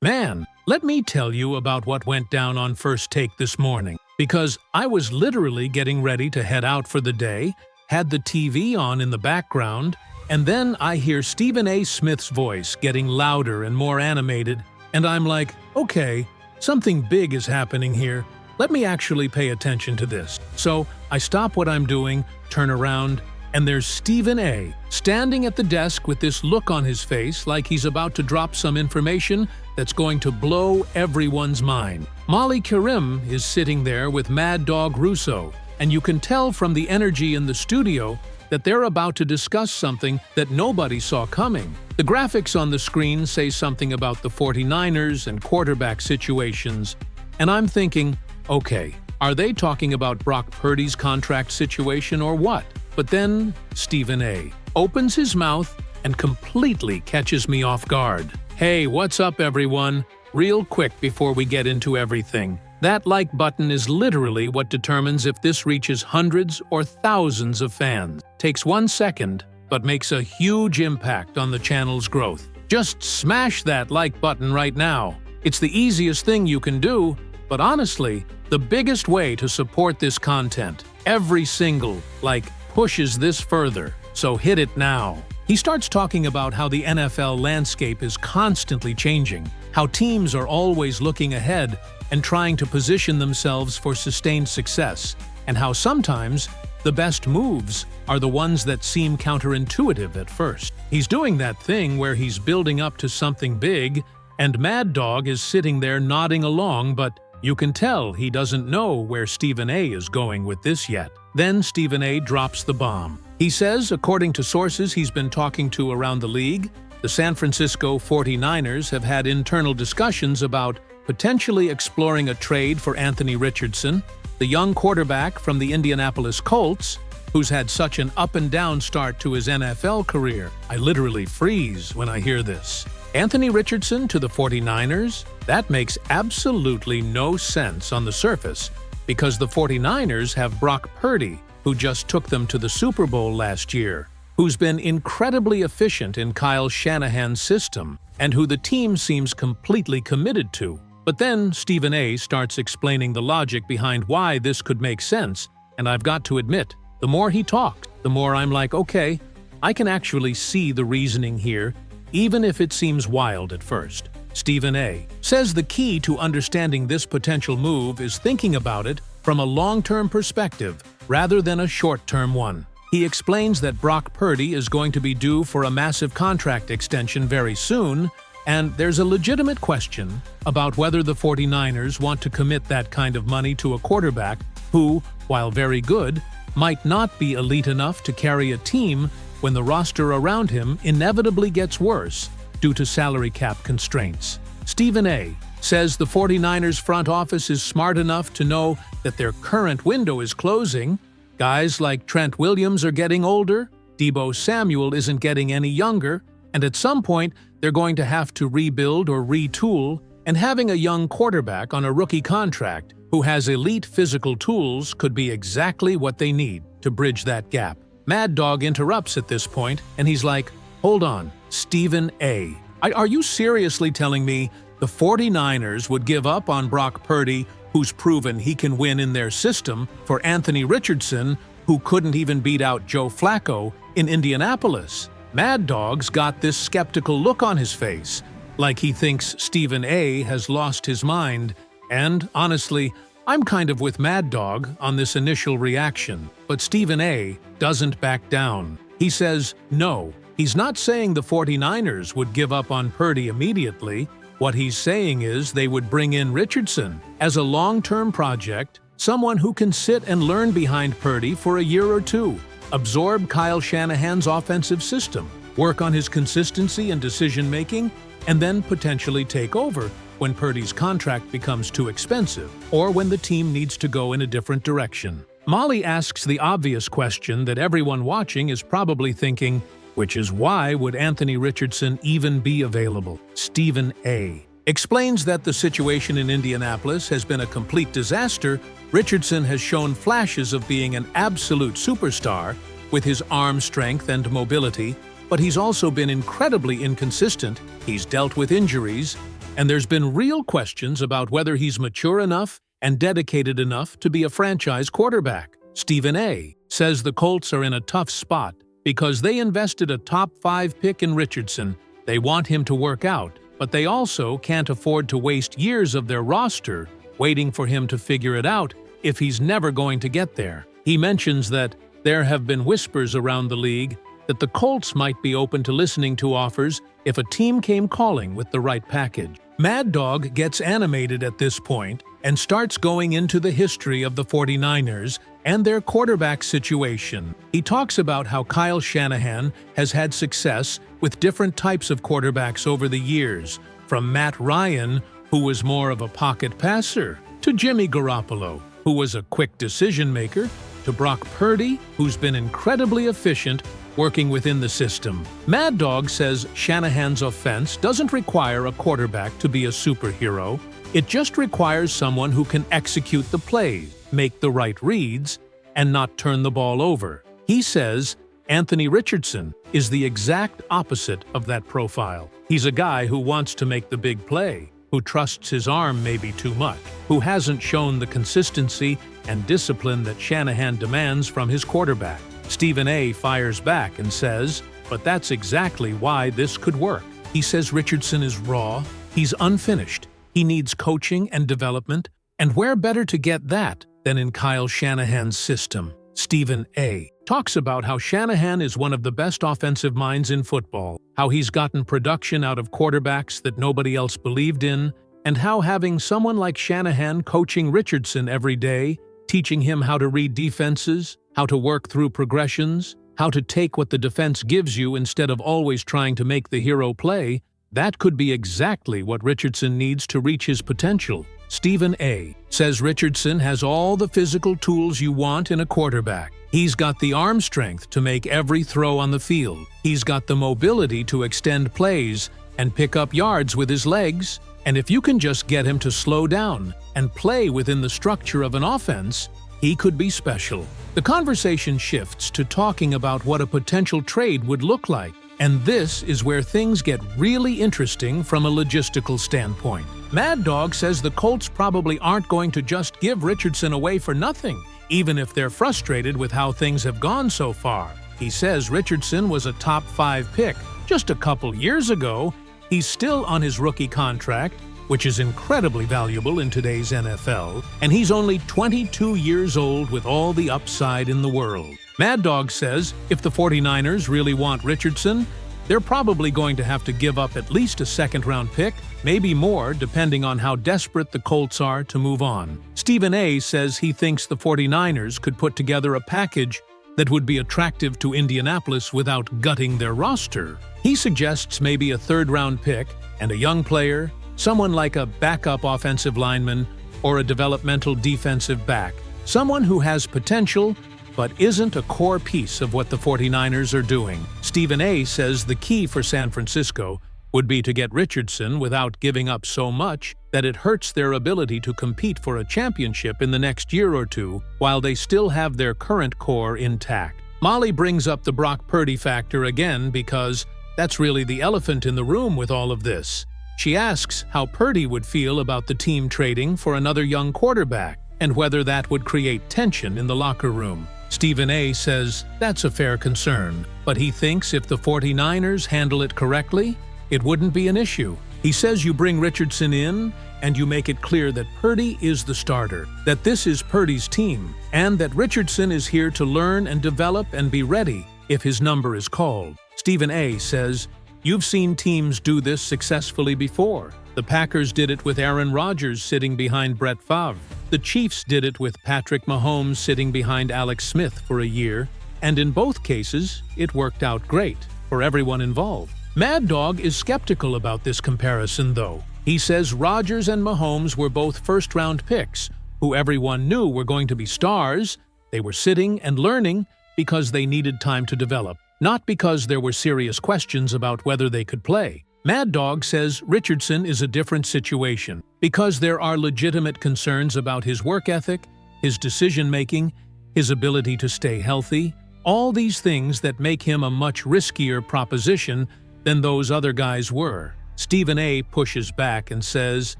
Man, let me tell you about what went down on First Take this morning, because I was literally getting ready to head out for the day, had the TV on in the background, and then I hear Stephen A. Smith's voice getting louder and more animated, and I'm like, okay, something big is happening here. Let me actually pay attention to this. So I stop what I'm doing, turn around, and there's Stephen A. standing at the desk with this look on his face like he's about to drop some information that's going to blow everyone's mind. Molly Karim is sitting there with Mad Dog Russo, and you can tell from the energy in the studio that they're about to discuss something that nobody saw coming. The graphics on the screen say something about the 49ers and quarterback situations, and I'm thinking, okay, are they talking about Brock Purdy's contract situation or what? But then Stephen A. opens his mouth and completely catches me off guard. Hey, what's up everyone? Real quick before we get into everything. That like button is literally what determines if this reaches hundreds or thousands of fans. Takes 1 second, but makes a huge impact on the channel's growth. Just smash that like button right now. It's the easiest thing you can do, but honestly, the biggest way to support this content. Every single like pushes this further, so hit it now. He starts talking about how the NFL landscape is constantly changing, how teams are always looking ahead and trying to position themselves for sustained success, and how sometimes the best moves are the ones that seem counterintuitive at first. He's doing that thing where he's building up to something big, and Mad Dog is sitting there nodding along, but you can tell he doesn't know where Stephen A. is going with this yet. Then Stephen A. drops the bomb. He says, according to sources he's been talking to around the league, the San Francisco 49ers have had internal discussions about potentially exploring a trade for Anthony Richardson, the young quarterback from the Indianapolis Colts, who's had such an up-and-down start to his NFL career. I literally freeze when I hear this. Anthony Richardson to the 49ers? That makes absolutely no sense on the surface, because the 49ers have Brock Purdy, who just took them to the Super Bowl last year, who's been incredibly efficient in Kyle Shanahan's system, and who the team seems completely committed to. But then Stephen A. starts explaining the logic behind why this could make sense, and I've got to admit, the more he talked, the more I'm like, okay, I can actually see the reasoning here, even if it seems wild at first. Stephen A. says the key to understanding this potential move is thinking about it from a long-term perspective rather than a short-term one. He explains that Brock Purdy is going to be due for a massive contract extension very soon, and there's a legitimate question about whether the 49ers want to commit that kind of money to a quarterback who, while very good, might not be elite enough to carry a team when the roster around him inevitably gets worse due to salary cap constraints. Stephen A. says the 49ers front office is smart enough to know that their current window is closing. Guys like Trent Williams are getting older, Deebo Samuel isn't getting any younger, and at some point they're going to have to rebuild or retool, and having a young quarterback on a rookie contract who has elite physical tools could be exactly what they need to bridge that gap. Mad Dog interrupts at this point, and he's like, hold on, Stephen A. Are you seriously telling me the 49ers would give up on Brock Purdy, who's proven he can win in their system, for Anthony Richardson, who couldn't even beat out Joe Flacco in Indianapolis? Mad Dog's got this skeptical look on his face, like he thinks Stephen A. has lost his mind, and honestly, I'm kind of with Mad Dog on this initial reaction, but Stephen A. doesn't back down. He says, no, he's not saying the 49ers would give up on Purdy immediately. What he's saying is they would bring in Richardson as a long-term project, someone who can sit and learn behind Purdy for a year or two, absorb Kyle Shanahan's offensive system, work on his consistency and decision-making, and then potentially take over when Purdy's contract becomes too expensive, or when the team needs to go in a different direction. Molly asks the obvious question that everyone watching is probably thinking, which is why would Anthony Richardson even be available? Stephen A. explains that the situation in Indianapolis has been a complete disaster. Richardson has shown flashes of being an absolute superstar with his arm strength and mobility, but he's also been incredibly inconsistent. He's dealt with injuries, and there's been real questions about whether he's mature enough and dedicated enough to be a franchise quarterback. Stephen A. says the Colts are in a tough spot because they invested a top 5 pick in Richardson. They want him to work out, but they also can't afford to waste years of their roster waiting for him to figure it out if he's never going to get there. He mentions that there have been whispers around the league that the Colts might be open to listening to offers if a team came calling with the right package. Mad Dog gets animated at this point and starts going into the history of the 49ers and their quarterback situation. He talks about how Kyle Shanahan has had success with different types of quarterbacks over the years, from Matt Ryan, who was more of a pocket passer, to Jimmy Garoppolo, who was a quick decision-maker, to Brock Purdy, who's been incredibly efficient working within the system. Mad Dog says Shanahan's offense doesn't require a quarterback to be a superhero. It just requires someone who can execute the plays, make the right reads, and not turn the ball over. He says Anthony Richardson is the exact opposite of that profile. He's a guy who wants to make the big play, who trusts his arm maybe too much, who hasn't shown the consistency and discipline that Shanahan demands from his quarterback. Stephen A. fires back and says, but that's exactly why this could work. He says Richardson is raw, he's unfinished, he needs coaching and development, and where better to get that than in Kyle Shanahan's system? Stephen A. talks about how Shanahan is one of the best offensive minds in football, how he's gotten production out of quarterbacks that nobody else believed in, and how having someone like Shanahan coaching Richardson every day, teaching him how to read defenses, how to work through progressions, how to take what the defense gives you instead of always trying to make the hero play, that could be exactly what Richardson needs to reach his potential. Stephen A. says Richardson has all the physical tools you want in a quarterback. He's got the arm strength to make every throw on the field. He's got the mobility to extend plays and pick up yards with his legs. And if you can just get him to slow down and play within the structure of an offense, he could be special. The conversation shifts to talking about what a potential trade would look like. And this is where things get really interesting from a logistical standpoint. Mad Dog says the Colts probably aren't going to just give Richardson away for nothing, even if they're frustrated with how things have gone so far. He says Richardson was a top 5 pick just a couple years ago. He's still on his rookie contract, which is incredibly valuable in today's NFL, and he's only 22 years old with all the upside in the world. Mad Dog says if the 49ers really want Richardson, they're probably going to have to give up at least a second-round pick, maybe more depending on how desperate the Colts are to move on. Stephen A. says he thinks the 49ers could put together a package that would be attractive to Indianapolis without gutting their roster. He suggests maybe a third-round pick and a young player, someone like a backup offensive lineman or a developmental defensive back, someone who has potential but isn't a core piece of what the 49ers are doing. Stephen A. says the key for San Francisco would be to get Richardson without giving up so much that it hurts their ability to compete for a championship in the next year or two while they still have their current core intact. Molly brings up the Brock Purdy factor again because that's really the elephant in the room with all of this. She asks how Purdy would feel about the team trading for another young quarterback and whether that would create tension in the locker room. Stephen A. says that's a fair concern, but he thinks if the 49ers handle it correctly, it wouldn't be an issue. He says you bring Richardson in and you make it clear that Purdy is the starter, that this is Purdy's team, and that Richardson is here to learn and develop and be ready if his number is called. Stephen A. says, you've seen teams do this successfully before. The Packers did it with Aaron Rodgers sitting behind Brett Favre. The Chiefs did it with Patrick Mahomes sitting behind Alex Smith for a year, and in both cases, it worked out great for everyone involved. Mad Dog is skeptical about this comparison, though. He says Rodgers and Mahomes were both first-round picks, who everyone knew were going to be stars. They were sitting and learning because they needed time to develop, not because there were serious questions about whether they could play. Mad Dog says Richardson is a different situation because there are legitimate concerns about his work ethic, his decision-making, his ability to stay healthy, all these things that make him a much riskier proposition than those other guys were. Stephen A. pushes back and says,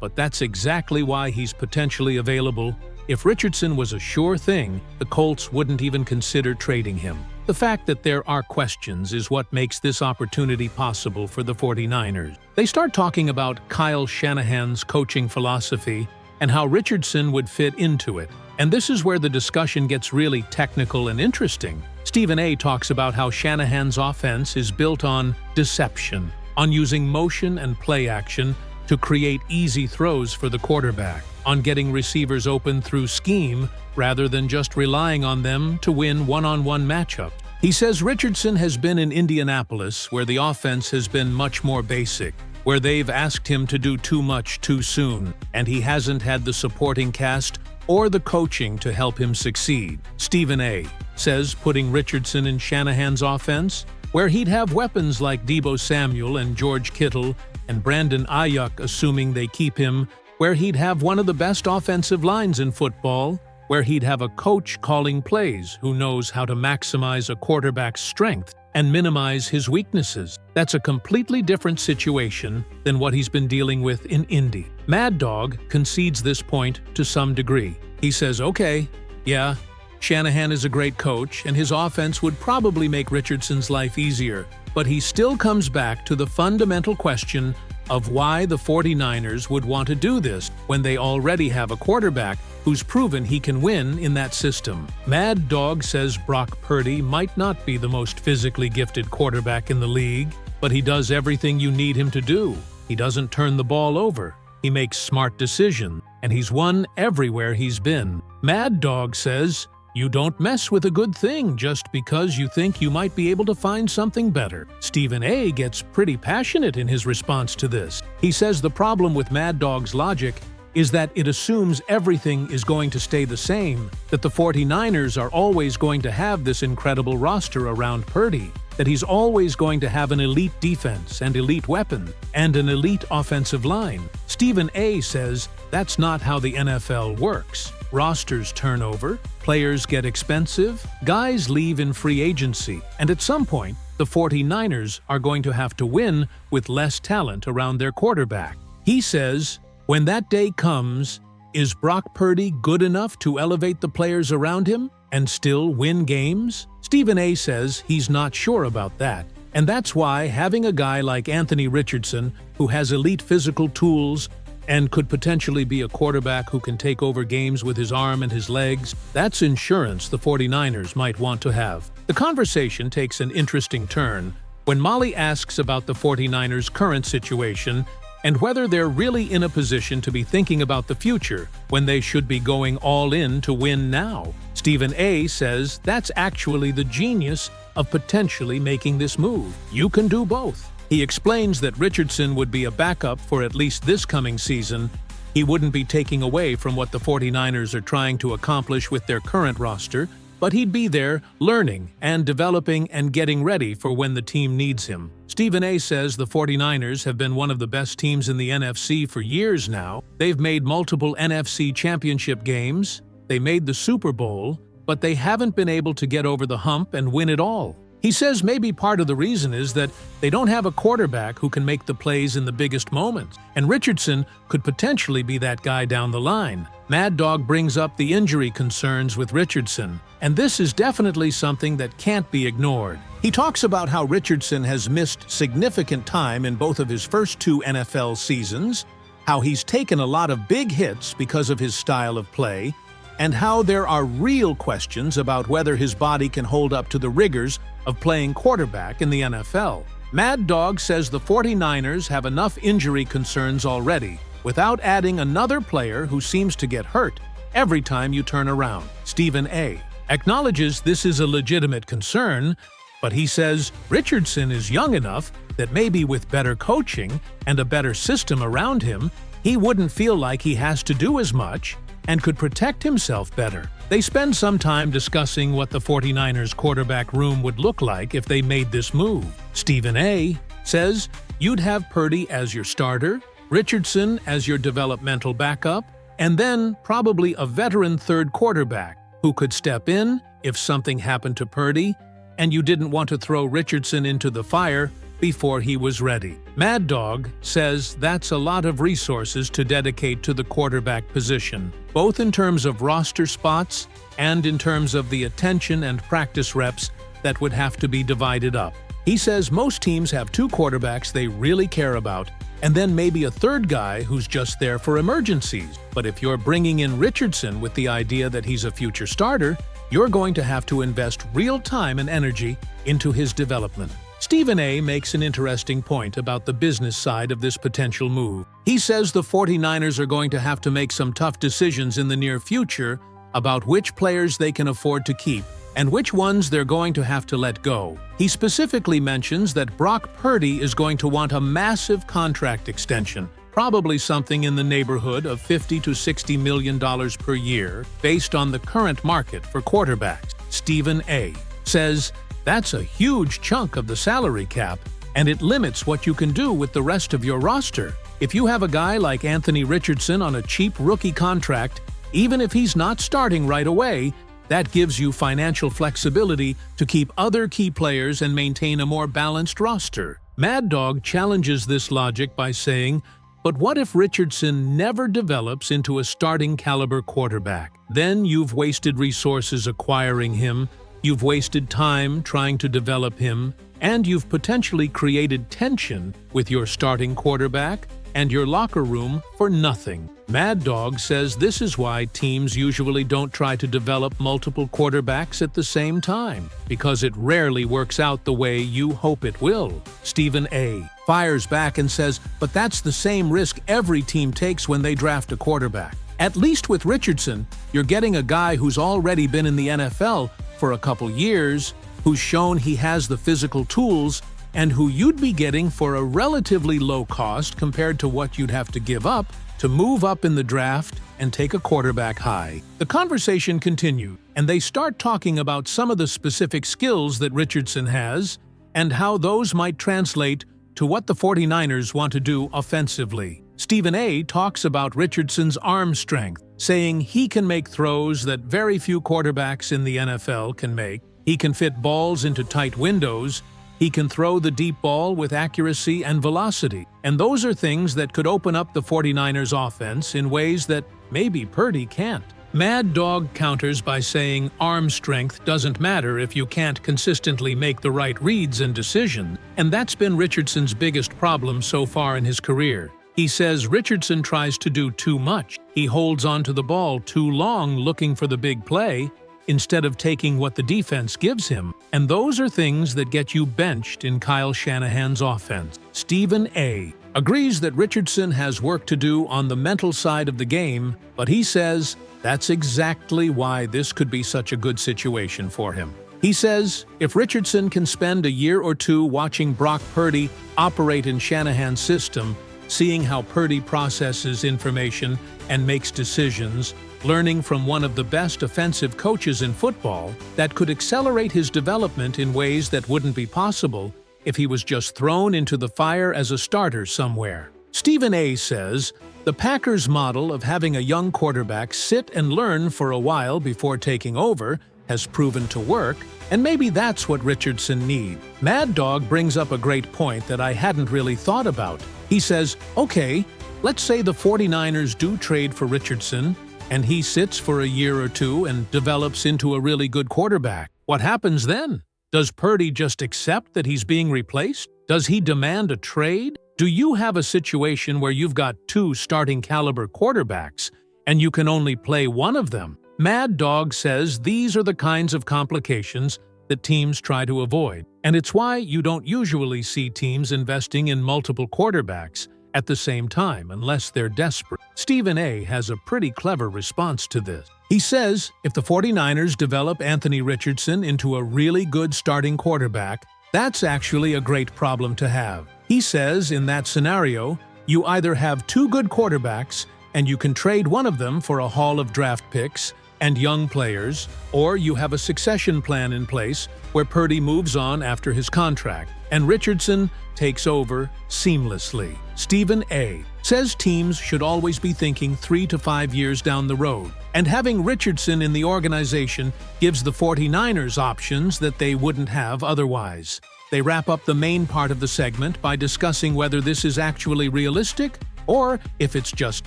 but that's exactly why he's potentially available. If Richardson was a sure thing, the Colts wouldn't even consider trading him. The fact that there are questions is what makes this opportunity possible for the 49ers. They start talking about Kyle Shanahan's coaching philosophy and how Richardson would fit into it. And this is where the discussion gets really technical and interesting. Stephen A. talks about how Shanahan's offense is built on deception, on using motion and play action to create easy throws for the quarterback, on getting receivers open through scheme rather than just relying on them to win one-on-one matchups. He says Richardson has been in Indianapolis, where the offense has been much more basic, where they've asked him to do too much too soon, and he hasn't had the supporting cast or the coaching to help him succeed. Stephen A. says putting Richardson in Shanahan's offense, where he'd have weapons like Deebo Samuel and George Kittle and Brandon Ayuk, assuming they keep him, where he'd have one of the best offensive lines in football, where he'd have a coach calling plays who knows how to maximize a quarterback's strength and minimize his weaknesses. That's a completely different situation than what he's been dealing with in Indy. Mad Dog concedes this point to some degree. He says, okay, yeah, Shanahan is a great coach, and his offense would probably make Richardson's life easier, but he still comes back to the fundamental question of why the 49ers would want to do this when they already have a quarterback who's proven he can win in that system. Mad Dog says Brock Purdy might not be the most physically gifted quarterback in the league, but he does everything you need him to do. He doesn't turn the ball over. He makes smart decisions, and he's won everywhere he's been. Mad Dog says, you don't mess with a good thing just because you think you might be able to find something better. Stephen A. gets pretty passionate in his response to this. He says the problem with Mad Dog's logic is that it assumes everything is going to stay the same, that the 49ers are always going to have this incredible roster around Purdy, that he's always going to have an elite defense and elite weapon and an elite offensive line. Stephen A. says that's not how the NFL works. Rosters turn over, players get expensive, guys leave in free agency, and at some point, the 49ers are going to have to win with less talent around their quarterback. He says, when that day comes, is Brock Purdy good enough to elevate the players around him and still win games? Stephen A. says he's not sure about that, and that's why having a guy like Anthony Richardson, who has elite physical tools and could potentially be a quarterback who can take over games with his arm and his legs, that's insurance the 49ers might want to have. The conversation takes an interesting turn when Molly asks about the 49ers' current situation and whether they're really in a position to be thinking about the future when they should be going all in to win now. Stephen A. says that's actually the genius of potentially making this move. You can do both. He explains that Richardson would be a backup for at least this coming season. He wouldn't be taking away from what the 49ers are trying to accomplish with their current roster, but he'd be there learning and developing and getting ready for when the team needs him. Stephen A. says the 49ers have been one of the best teams in the NFC for years now. They've made multiple NFC championship games. They made the Super Bowl, but they haven't been able to get over the hump and win it all. He says maybe part of the reason is that they don't have a quarterback who can make the plays in the biggest moments, and Richardson could potentially be that guy down the line. Mad Dog brings up the injury concerns with Richardson, and this is definitely something that can't be ignored. He talks about how Richardson has missed significant time in both of his first two NFL seasons, how he's taken a lot of big hits because of his style of play, and how there are real questions about whether his body can hold up to the rigors of playing quarterback in the NFL. Mad Dog says the 49ers have enough injury concerns already, without adding another player who seems to get hurt every time you turn around. Stephen A. acknowledges this is a legitimate concern, but he says Richardson is young enough that maybe with better coaching and a better system around him, he wouldn't feel like he has to do as much and could protect himself better. They spend some time discussing what the 49ers quarterback room would look like if they made this move. Stephen A. says you'd have Purdy as your starter, Richardson as your developmental backup, and then probably a veteran third quarterback who could step in if something happened to Purdy, and you didn't want to throw Richardson into the fire before he was ready. Mad Dog says that's a lot of resources to dedicate to the quarterback position, both in terms of roster spots and in terms of the attention and practice reps that would have to be divided up. He says most teams have two quarterbacks they really care about, and then maybe a third guy who's just there for emergencies. But if you're bringing in Richardson with the idea that he's a future starter, you're going to have to invest real time and energy into his development. Stephen A. makes an interesting point about the business side of this potential move. He says the 49ers are going to have to make some tough decisions in the near future about which players they can afford to keep and which ones they're going to have to let go. He specifically mentions that Brock Purdy is going to want a massive contract extension, probably something in the neighborhood of $50 to $60 million per year, based on the current market for quarterbacks. Stephen A. says that's a huge chunk of the salary cap, and it limits what you can do with the rest of your roster. If you have a guy like Anthony Richardson on a cheap rookie contract, even if he's not starting right away, that gives you financial flexibility to keep other key players and maintain a more balanced roster. Mad Dog challenges this logic by saying, but what if Richardson never develops into a starting caliber quarterback? Then you've wasted resources acquiring him, you've wasted time trying to develop him, and you've potentially created tension with your starting quarterback and your locker room for nothing. Mad Dog says this is why teams usually don't try to develop multiple quarterbacks at the same time, because it rarely works out the way you hope it will. Stephen A. fires back and says, but that's the same risk every team takes when they draft a quarterback. At least with Richardson, you're getting a guy who's already been in the NFL for a couple years, who's shown he has the physical tools, and who you'd be getting for a relatively low cost compared to what you'd have to give up to move up in the draft and take a quarterback high. The conversation continued, and they start talking about some of the specific skills that Richardson has and how those might translate to what the 49ers want to do offensively. Stephen A. talks about Richardson's arm strength, saying he can make throws that very few quarterbacks in the NFL can make. He can fit balls into tight windows. He can throw the deep ball with accuracy and velocity, and those are things that could open up the 49ers offense in ways that maybe Purdy can't. Mad Dog counters by saying arm strength doesn't matter if you can't consistently make the right reads and decisions, and that's been Richardson's biggest problem so far in his career. He says Richardson tries to do too much. He holds onto the ball too long looking for the big play, instead of taking what the defense gives him, and those are things that get you benched in Kyle Shanahan's offense. Stephen A. agrees that Richardson has work to do on the mental side of the game, but he says that's exactly why this could be such a good situation for him. He says if Richardson can spend a year or two watching Brock Purdy operate in Shanahan's system, seeing how Purdy processes information and makes decisions, learning from one of the best offensive coaches in football, that could accelerate his development in ways that wouldn't be possible if he was just thrown into the fire as a starter somewhere. Stephen A. says the Packers' model of having a young quarterback sit and learn for a while before taking over has proven to work, and maybe that's what Richardson needs. Mad Dog brings up a great point that I hadn't really thought about. He says, okay, let's say the 49ers do trade for Richardson, and he sits for a year or two and develops into a really good quarterback. What happens then? Does Purdy just accept that he's being replaced? Does he demand a trade? Do you have a situation where you've got two starting caliber quarterbacks and you can only play one of them? Mad Dog says these are the kinds of complications that teams try to avoid, and it's why you don't usually see teams investing in multiple quarterbacks at the same time unless they're desperate. Stephen A. has a pretty clever response to this. He says if the 49ers develop Anthony Richardson into a really good starting quarterback, that's actually a great problem to have. He says in that scenario, you either have two good quarterbacks and you can trade one of them for a haul of draft picks and young players, or you have a succession plan in place where Purdy moves on after his contract and Richardson takes over seamlessly. Stephen A. says teams should always be thinking 3 to 5 years down the road, and having Richardson in the organization gives the 49ers options that they wouldn't have otherwise. They wrap up the main part of the segment by discussing whether this is actually realistic or if it's just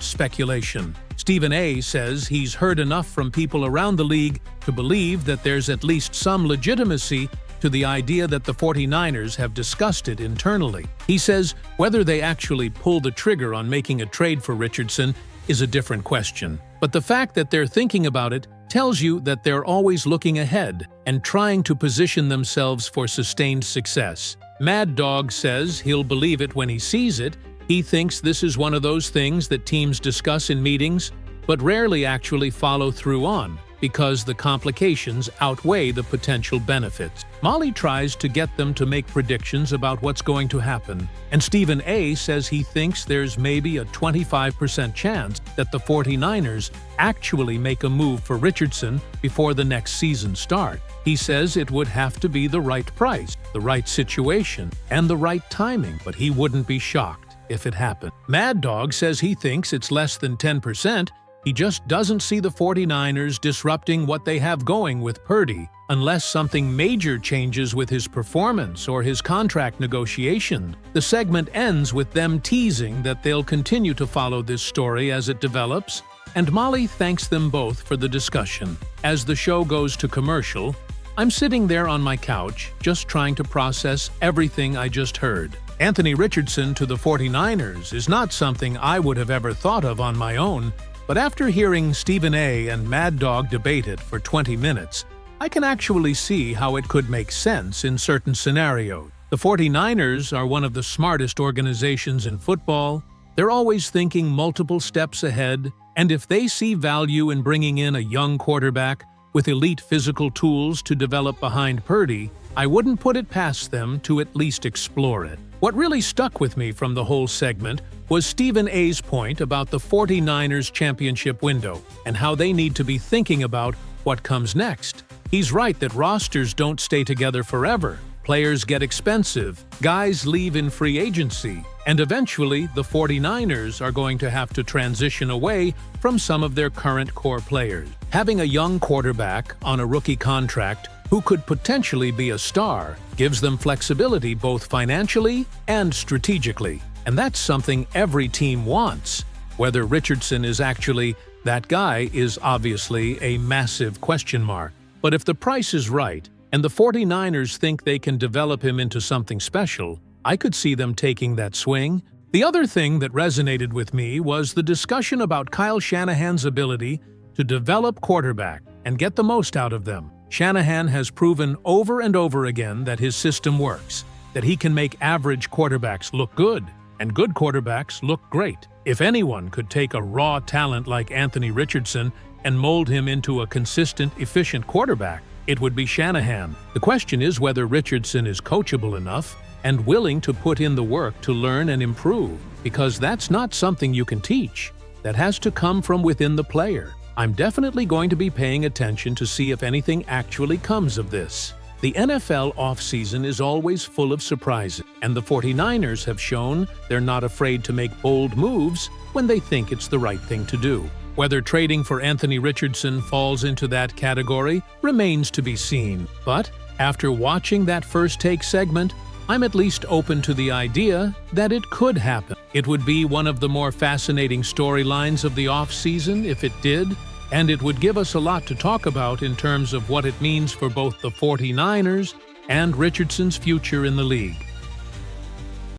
speculation. Stephen A. says he's heard enough from people around the league to believe that there's at least some legitimacy to the idea that the 49ers have discussed it internally. He says whether they actually pull the trigger on making a trade for Richardson is a different question. But the fact that they're thinking about it tells you that they're always looking ahead and trying to position themselves for sustained success. Mad Dog says he'll believe it when he sees it. He thinks this is one of those things that teams discuss in meetings, but rarely actually follow through on, because the complications outweigh the potential benefits. Molly tries to get them to make predictions about what's going to happen, and Stephen A. says he thinks there's maybe a 25% chance that the 49ers actually make a move for Richardson before the next season starts. He says it would have to be the right price, the right situation, and the right timing, but he wouldn't be shocked if it happened. Mad Dog says he thinks it's less than 10%. He just doesn't see the 49ers disrupting what they have going with Purdy unless something major changes with his performance or his contract negotiation. The segment ends with them teasing that they'll continue to follow this story as it develops, and Molly thanks them both for the discussion. As the show goes to commercial, I'm sitting there on my couch just trying to process everything I just heard. Anthony Richardson to the 49ers is not something I would have ever thought of on my own, but after hearing Stephen A. and Mad Dog debate it for 20 minutes, I can actually see how it could make sense in certain scenarios. The 49ers are one of the smartest organizations in football. They're always thinking multiple steps ahead, and if they see value in bringing in a young quarterback with elite physical tools to develop behind Purdy, I wouldn't put it past them to at least explore it. What really stuck with me from the whole segment was Stephen A.'s point about the 49ers championship window and how they need to be thinking about what comes next. He's right that rosters don't stay together forever. Players get expensive, guys leave in free agency, and eventually the 49ers are going to have to transition away from some of their current core players. Having a young quarterback on a rookie contract who could potentially be a star gives them flexibility both financially and strategically. And that's something every team wants. Whether Richardson is actually that guy is obviously a massive question mark. But if the price is right, and the 49ers think they can develop him into something special, I could see them taking that swing. The other thing that resonated with me was the discussion about Kyle Shanahan's ability to develop quarterback and get the most out of them. Shanahan has proven over and over again that his system works, that he can make average quarterbacks look good, and good quarterbacks look great. If anyone could take a raw talent like Anthony Richardson and mold him into a consistent, efficient quarterback, it would be Shanahan. The question is whether Richardson is coachable enough and willing to put in the work to learn and improve, because that's not something you can teach. That has to come from within the player. I'm definitely going to be paying attention to see if anything actually comes of this. The NFL offseason is always full of surprises, and the 49ers have shown they're not afraid to make bold moves when they think it's the right thing to do. Whether trading for Anthony Richardson falls into that category remains to be seen, but after watching that First Take segment, I'm at least open to the idea that it could happen. It would be one of the more fascinating storylines of the offseason if it did, and it would give us a lot to talk about in terms of what it means for both the 49ers and Richardson's future in the league.